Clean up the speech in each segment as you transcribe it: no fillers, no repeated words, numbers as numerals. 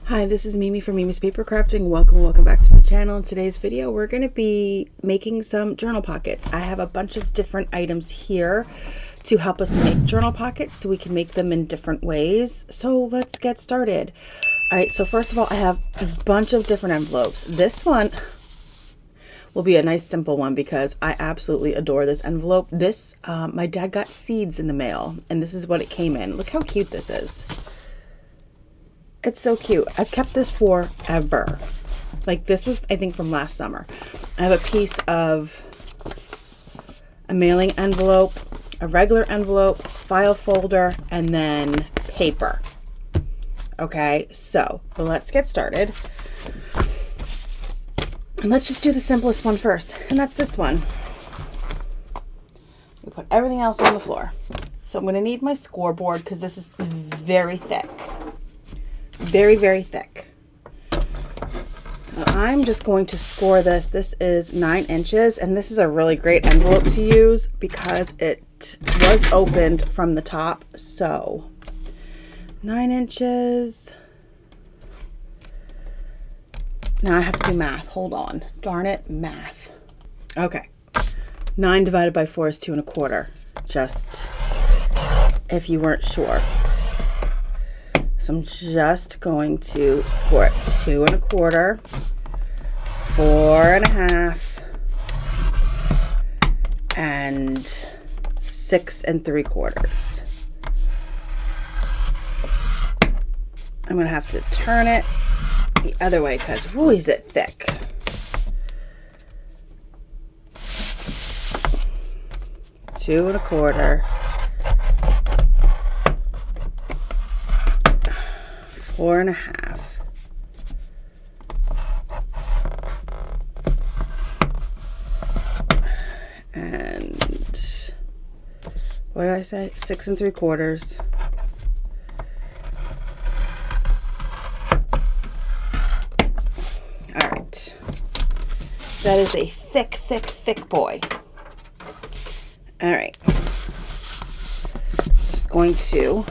Hi, this is Mimi from Mimi's Paper Crafting. Welcome back to my channel. In today's video, we're going to be making some journal pockets. I have a bunch of different items here to help us make journal pockets so we can make them in different ways. So let's get started. All right, so first of all, I have a bunch of different envelopes. This one will be a nice simple one because I absolutely adore this envelope. This, my dad got seeds in the mail and this is what it came in. Look how cute this is. It's so cute. I've kept this forever. Like this was, I think, from last summer. I have a piece of a mailing envelope, a regular envelope, file folder, and then paper. Okay, so let's get started. And let's just do the simplest one first, and that's this one. We put everything else on the floor. So I'm going to need my scoreboard because this is very thick. Very, very thick. Now I'm just going to score this. This is 9 inches, and this is a really great envelope to use because it was opened from the top. So 9 inches. Now I have to do math. Hold on. Darn it, math. Okay. 9 divided by 4 is 2 1/4. Just if you weren't sure. So I'm just going to score it 2 1/4, 4 1/2, and 6 3/4. I'm going to have to turn it the other way because, ooh, is it thick. Two 1/4. 4 1/2. And what did I say? 6 3/4. All right. That is a thick, thick, thick boy. All right. Just going to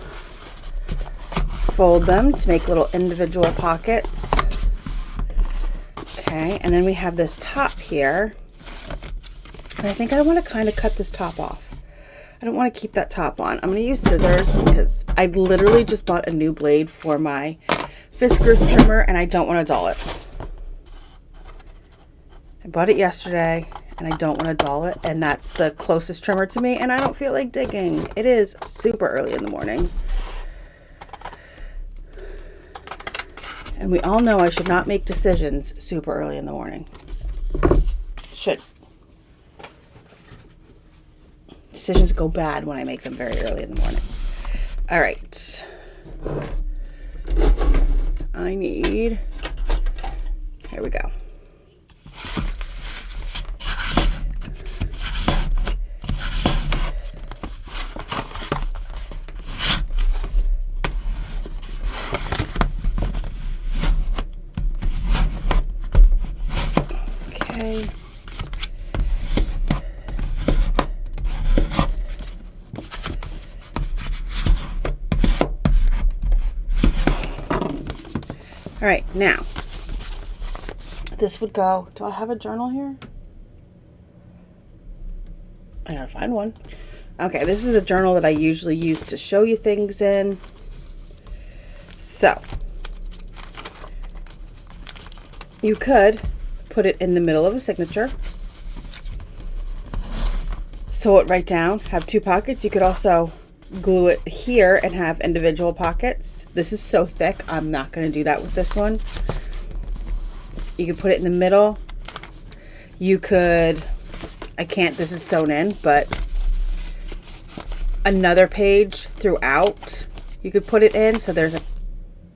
fold them to make little individual pockets. Okay, and then we have this top here. And I think I want to kind of cut this top off. I don't want to keep that top on. I'm going to use scissors because I literally just bought a new blade for my Fiskars trimmer and I don't want to dull it. I bought it yesterday and I don't want to dull it, and that's the closest trimmer to me and I don't feel like digging. It is super early in the morning. And we all know I should not make decisions super early in the morning. Decisions go bad when I make them very early in the morning. All right. I need, here we go. Okay. All right, now this would go, do I have a journal here? I gotta find one. Okay, this is a journal that I usually use to show you things in. So you could put it in the middle of a signature, sew it right down, have 2 pockets. You could also glue it here and have individual pockets. This is so thick, I'm not going to do that with this one. You could put it in the middle. You could, I can't, this is sewn in, but another page throughout you could put it in, so there's a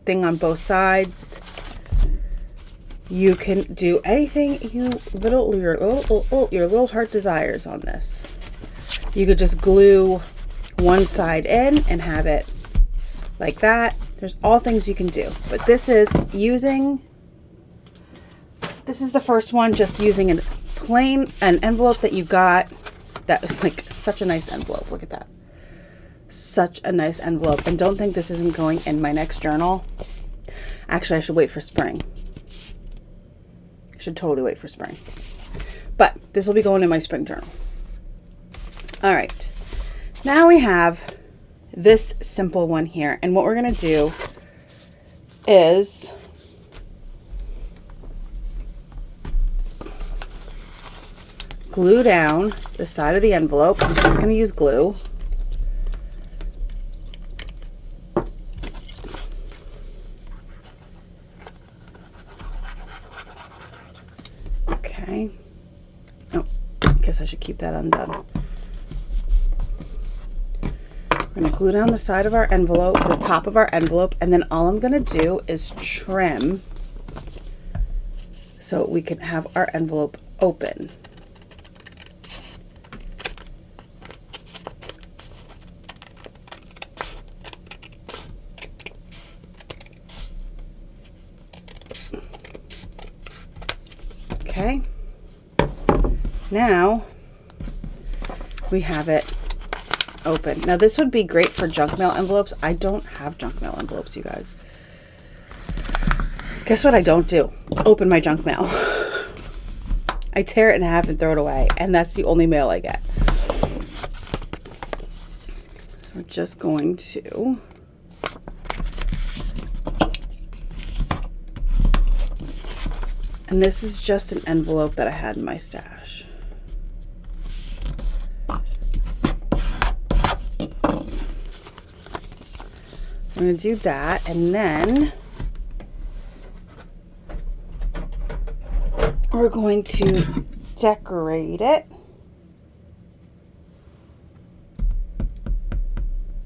thing on both sides. You can do anything your little heart desires on this. You could just glue one side in and have it like that. There's all things you can do, but this is the first one, just using an envelope that you got. That was like such a nice envelope. Look at that. Such a nice envelope. And don't think this isn't going in my next journal. Actually, I should wait for spring. I should totally wait for spring. But this will be going in my spring journal. All right. Now we have this simple one here. And what we're going to do is glue down the side of the envelope. I'm just going to use glue. Okay. Oh, I guess I should keep that undone. We're going to glue down the side of our envelope, the top of our envelope, and then all I'm going to do is trim so we can have our envelope open. Okay, now we have it open. Now this would be great for junk mail envelopes. I don't have junk mail envelopes, you guys. Guess what I don't do? Open my junk mail. I tear it in half and throw it away, and that's the only mail I get. So we're just going to and this is just an envelope that I had in my stash. I'm going to do that, and then we're going to decorate it.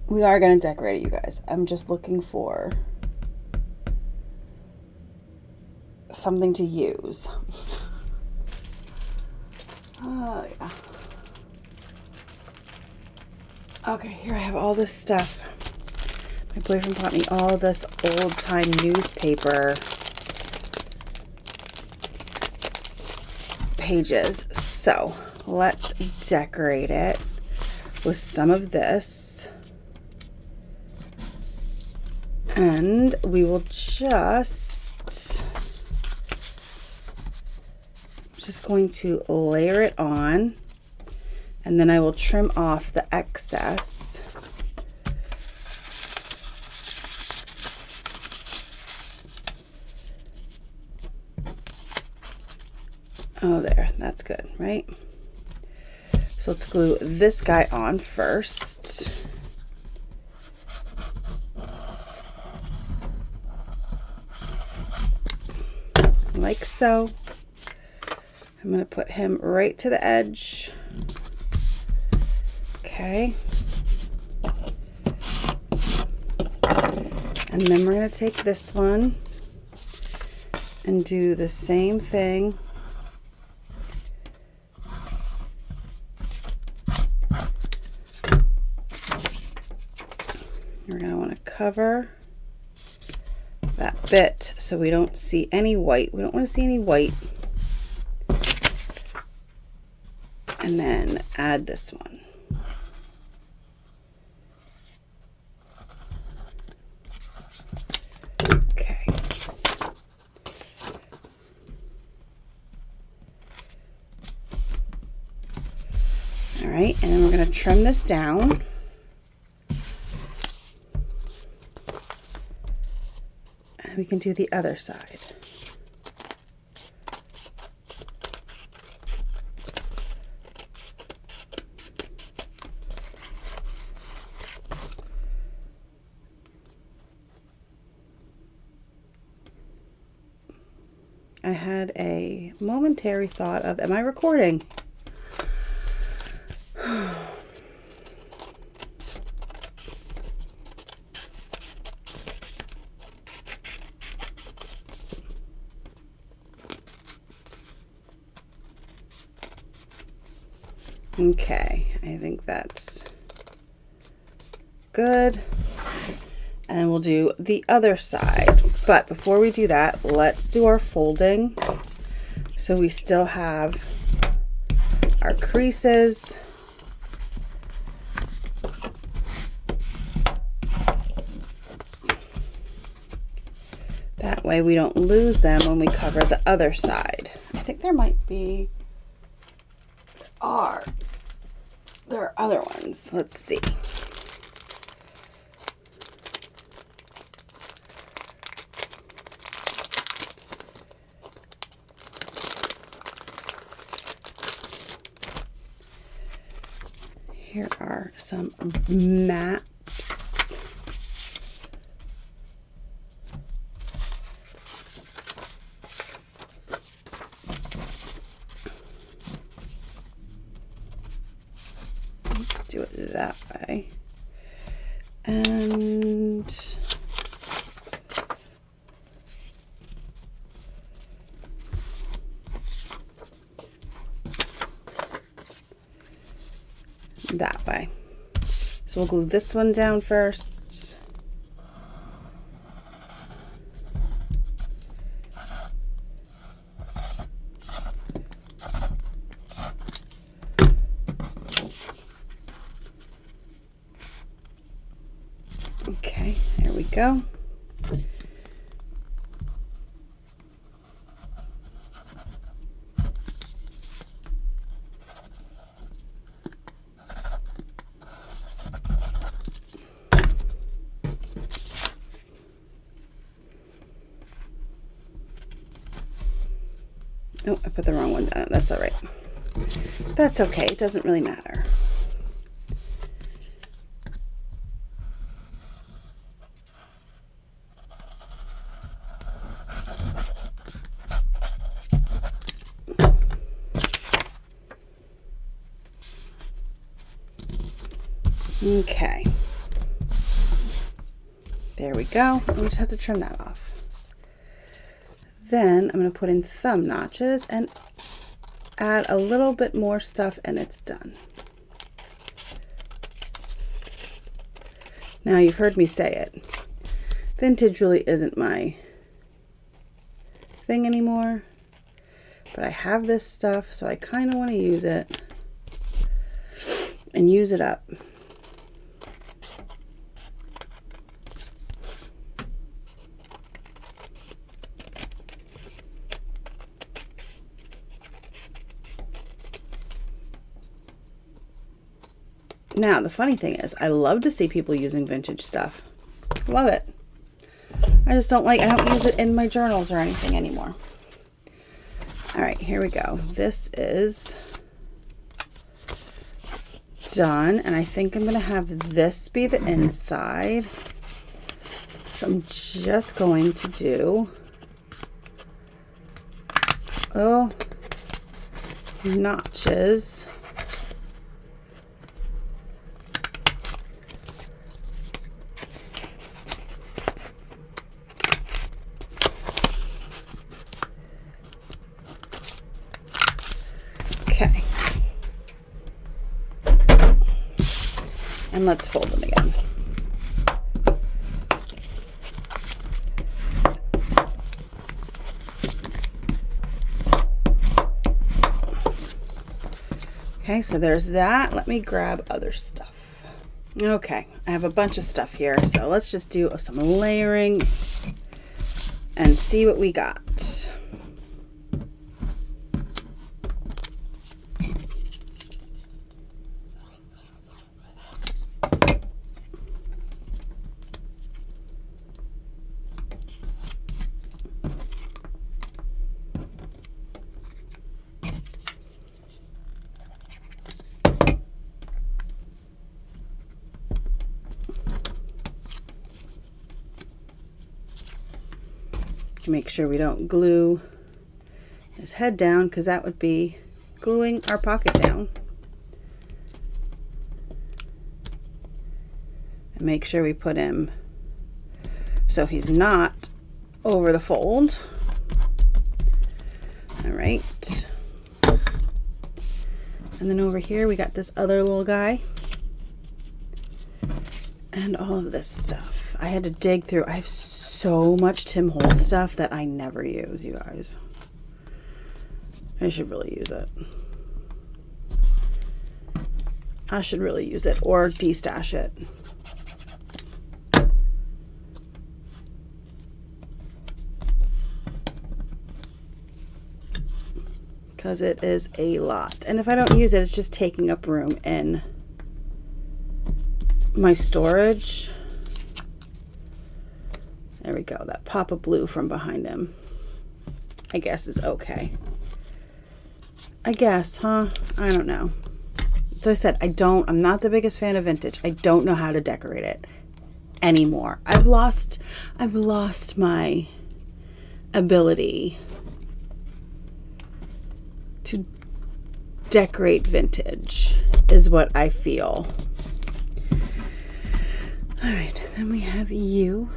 We are going to decorate it, you guys. I'm just looking for something to use. Oh, yeah. Okay, here I have all this stuff. My boyfriend bought me all this old-time newspaper pages. So let's decorate it with some of this. And we will just going to layer it on, and then I will trim off the excess. Oh, there, that's good, right? So let's glue this guy on first. Like so. I'm going to put him right to the edge. Okay. And then we're going to take this one and do the same thing. We're going to want to cover that bit so we don't see any white. We don't want to see any white. And then add this one. Okay. All right, and then we're going to trim this down. And we can do the other side. I had a momentary thought of, am I recording? Okay, I think that's good. And then we'll do the other side. But before we do that, let's do our folding. So we still have our creases. That way we don't lose them when we cover the other side. I think there might be, there are other ones. Let's see. Here are some maps. Let's do it that way. And that way. So we'll glue this one down first. Okay, there we go. Oh, I put the wrong one down. That's all right. That's okay. It doesn't really matter. Okay. There we go. We just have to trim that off. Then I'm going to put in thumb notches and add a little bit more stuff and it's done. Now you've heard me say it. Vintage really isn't my thing anymore, but I have this stuff, so I kind of want to use it and use it up. Now, the funny thing is, I love to see people using vintage stuff. Love it. I just don't I don't use it in my journals or anything anymore. All right, here we go. This is done, and I think I'm going to have this be the inside. So I'm just going to do little notches. Okay. And let's fold them again. Okay, so there's that. Let me grab other stuff. Okay, I have a bunch of stuff here, so let's just do some layering and see what we got. Make sure we don't glue his head down, because that would be gluing our pocket down. And make sure we put him so he's not over the fold. All right. And then over here we got this other little guy and all of this stuff. I had to dig through. I have so much Tim Holtz stuff that I never use, you guys. I should really use it. I should really use it or de-stash it. because it is a lot. And if I don't use it, it's just taking up room in my storage. There we go. That pop of blue from behind him, I guess, is okay. I guess, huh? I don't know. As I said, I'm not the biggest fan of vintage. I don't know how to decorate it anymore. I've lost my ability to decorate vintage, is what I feel. All right, then we have you.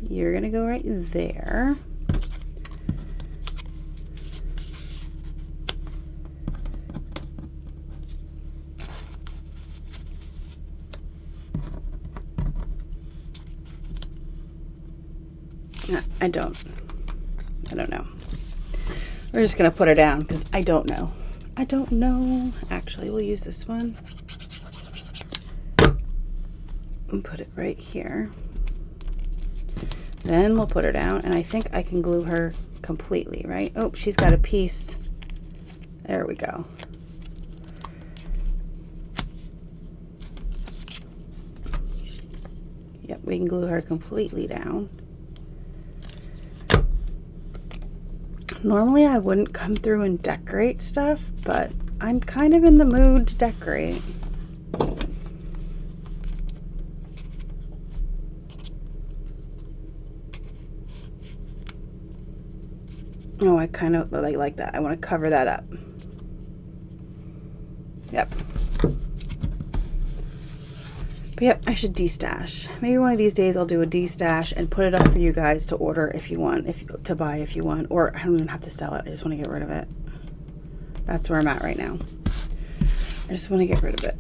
You're gonna go right there. I don't know. We're just gonna put her down because I don't know. Actually, we'll use this one and put it right here. Then we'll put her down, and I think I can glue her completely, right? Oh, she's got a piece. There we go. Yep, we can glue her completely down. Normally I wouldn't come through and decorate stuff, but I'm kind of in the mood to decorate. Oh, I kind of like that. I want to cover that up. Yep. But yep, I should de-stash. Maybe one of these days I'll do a de-stash and put it up for you guys to order if you want, to buy if you want, or I don't even have to sell it. I just want to get rid of it. That's where I'm at right now. I just want to get rid of it.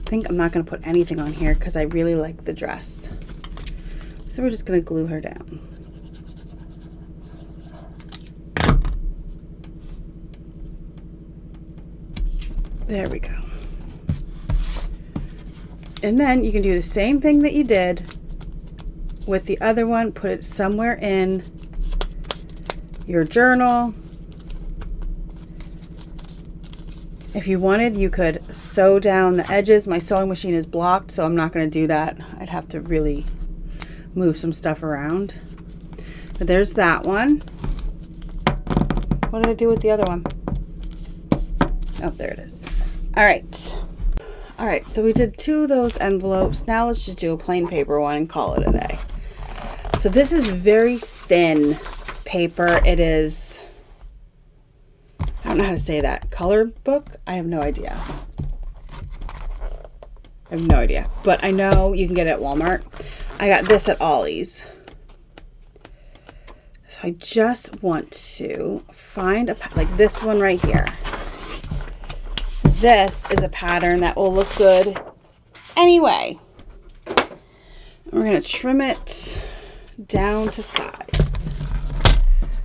I think I'm not going to put anything on here because I really like the dress. So we're just going to glue her down. There we go. And then you can do the same thing that you did with the other one. Put it somewhere in your journal. If you wanted, you could sew down the edges. My sewing machine is blocked, so I'm not going to do that. I'd have to really move some stuff around. But there's that one. What did I do with the other one? Oh, there it is. All right. All right, so we did 2 of those envelopes. Now let's just do a plain paper one and call it a day. So this is very thin paper. It is, I don't know how to say that. Color book? I have no idea. But I know you can get it at Walmart. I got this at Ollie's. So I just want to find like this one right here. This is a pattern that will look good anyway. We're going to trim it down to size.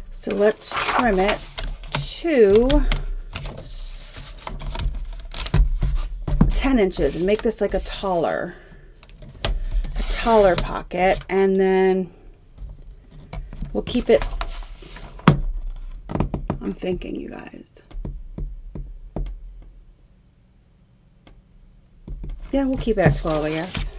So let's trim it to 10 inches and make this like a taller pocket, and then we'll keep it, I'm thinking, you guys. Yeah, we'll keep it at 12, I guess.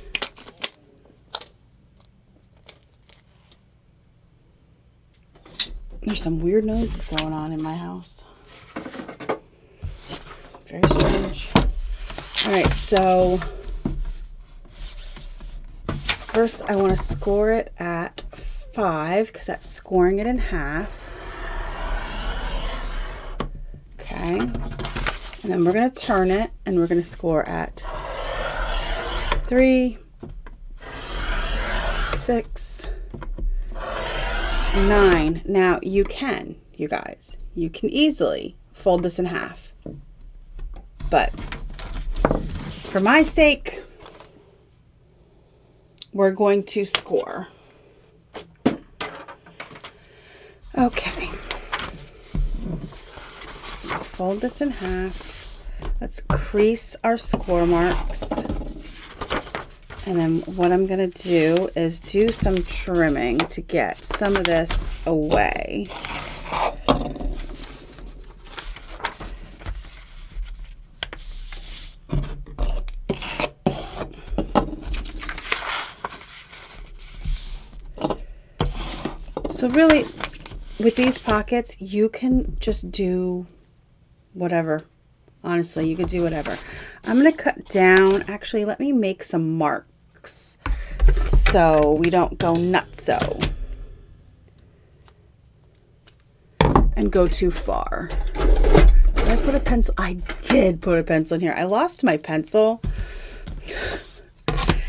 There's some weird noises going on in my house. Very strange. All right, so first I want to score it at 5 because that's scoring it in half. Okay. And then we're going to turn it and we're going to score at 3, 6, 9. Now you can, you guys, you can easily fold this in half. But for my sake, we're going to score. Okay. Fold this in half. Let's crease our score marks. And then what I'm going to do is do some trimming to get some of this away. So really, with these pockets, you can just do whatever. Honestly, you could do whatever. I'm going to cut down. Actually, let me make some marks so we don't go nutso and go too far. Did I put a pencil? I did put a pencil in here. I lost my pencil.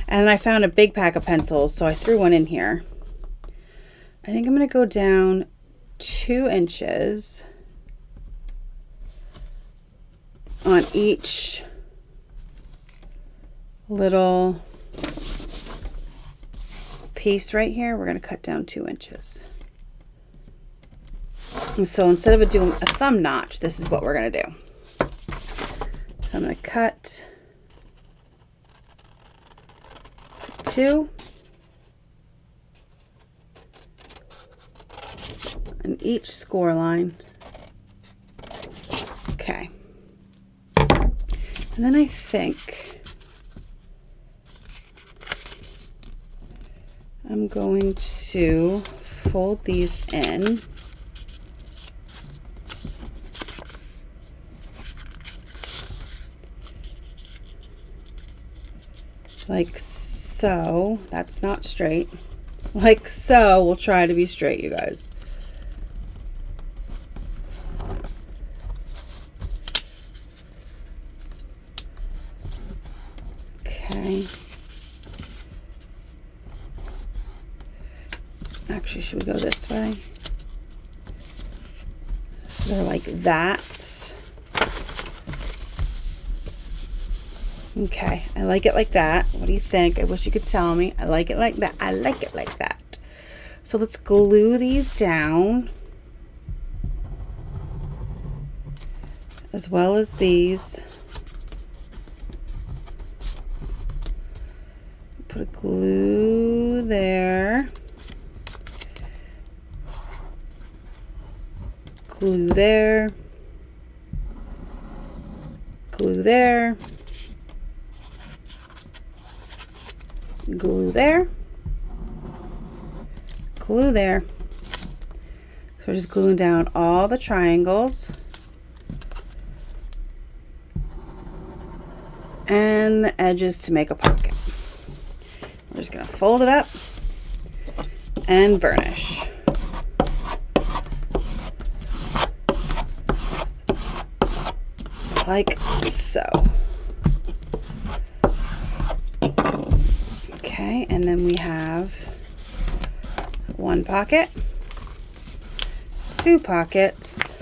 And I found a big pack of pencils, so I threw one in here. I think I'm going to go down 2 inches on each little piece right here. We're going to cut down 2 inches. And so instead of doing a thumb notch, this is what we're going to do. So I'm going to cut 2 on each score line. Okay. And then I think I'm going to fold these in like so. That's not straight. Like so. We'll try to be straight, you guys. Okay. Actually, should we go this way? So they're like that. Okay, I like it like that. What do you think? I wish you could tell me. I like it like that. I like it like that. So let's glue these down, as well as these. Put a glue there. Glue there. Glue there. Glue there. Glue there. So we're just gluing down all the triangles and the edges to make a pocket. We're just going to fold it up and burnish. Like so. Okay, and then we have 1 pocket, 2 pockets,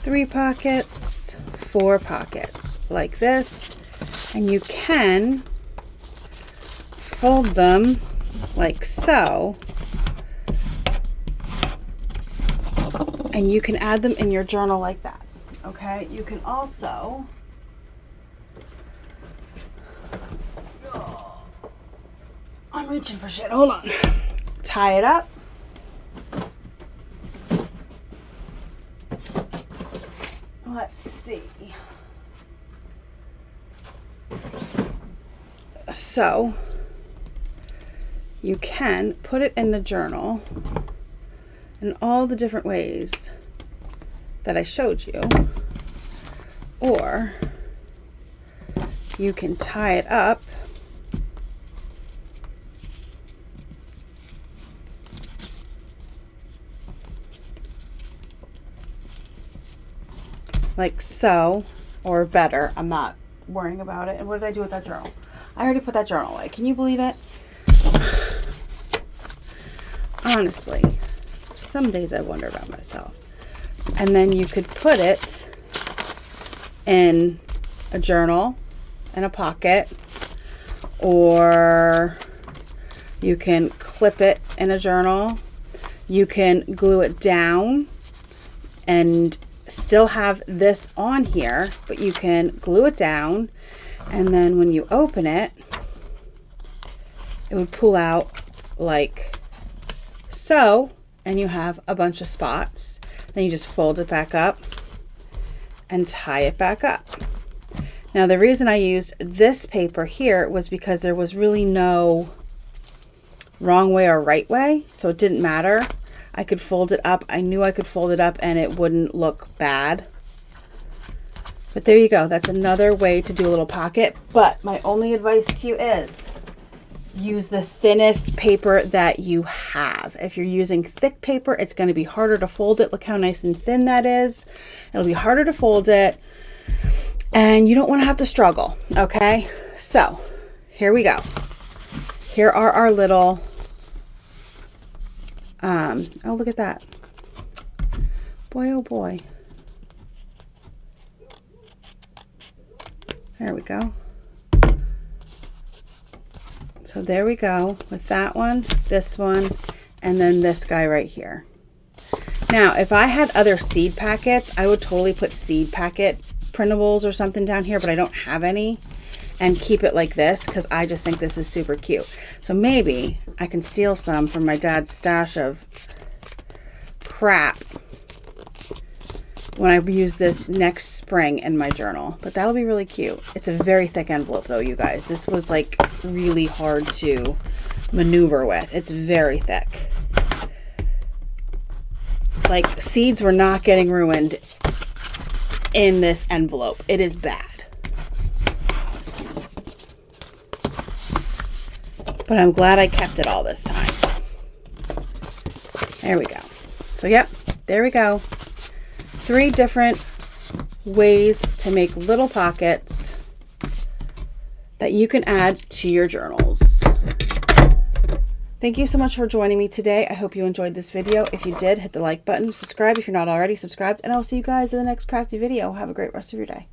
3 pockets, 4 pockets, like this. And you can fold them like so, and you can add them in your journal like that. Okay, you can also I'm reaching for shit. Hold on. Tie it up. Let's see. So you can put it in the journal in all the different ways that I showed you, or you can tie it up like so, or better. I'm not worrying about it. And what did I do with that journal? I already put that journal away. Can you believe it? Honestly, some days I wonder about myself. And then you could put it in a journal, in a pocket, or you can clip it in a journal. You can glue it down and still have this on here, but you can glue it down, and then when you open it, it would pull out like so, and you have a bunch of spots. Then you just fold it back up and tie it back up. Now the reason I used this paper here was because there was really no wrong way or right way, so it didn't matter. I could fold it up. I knew I could fold it up and it wouldn't look bad. But there you go. That's another way to do a little pocket. But my only advice to you is use the thinnest paper that you have. If you're using thick paper, it's going to be harder to fold it. Look how nice and thin that is. It'll be harder to fold it, and you don't want to have to struggle. Okay, so here we go. Here are our little oh, look at that. Boy, oh boy. There we go. So there we go with that one, this one, and then this guy right here. Now, if I had other seed packets, I would totally put seed packet printables or something down here, but I don't have any, and keep it like this because I just think this is super cute. So maybe I can steal some from my dad's stash of crap when I use this next spring in my journal, but that'll be really cute. It's a very thick envelope though, you guys. This was like really hard to maneuver with. It's very thick. Like, seeds were not getting ruined in this envelope. It is bad. But I'm glad I kept it all this time. There we go. So yep, there we go. 3 different ways to make little pockets that you can add to your journals. Thank you so much for joining me today. I hope you enjoyed this video. If you did, hit the like button, subscribe if you're not already subscribed, and I'll see you guys in the next crafty video. Have a great rest of your day.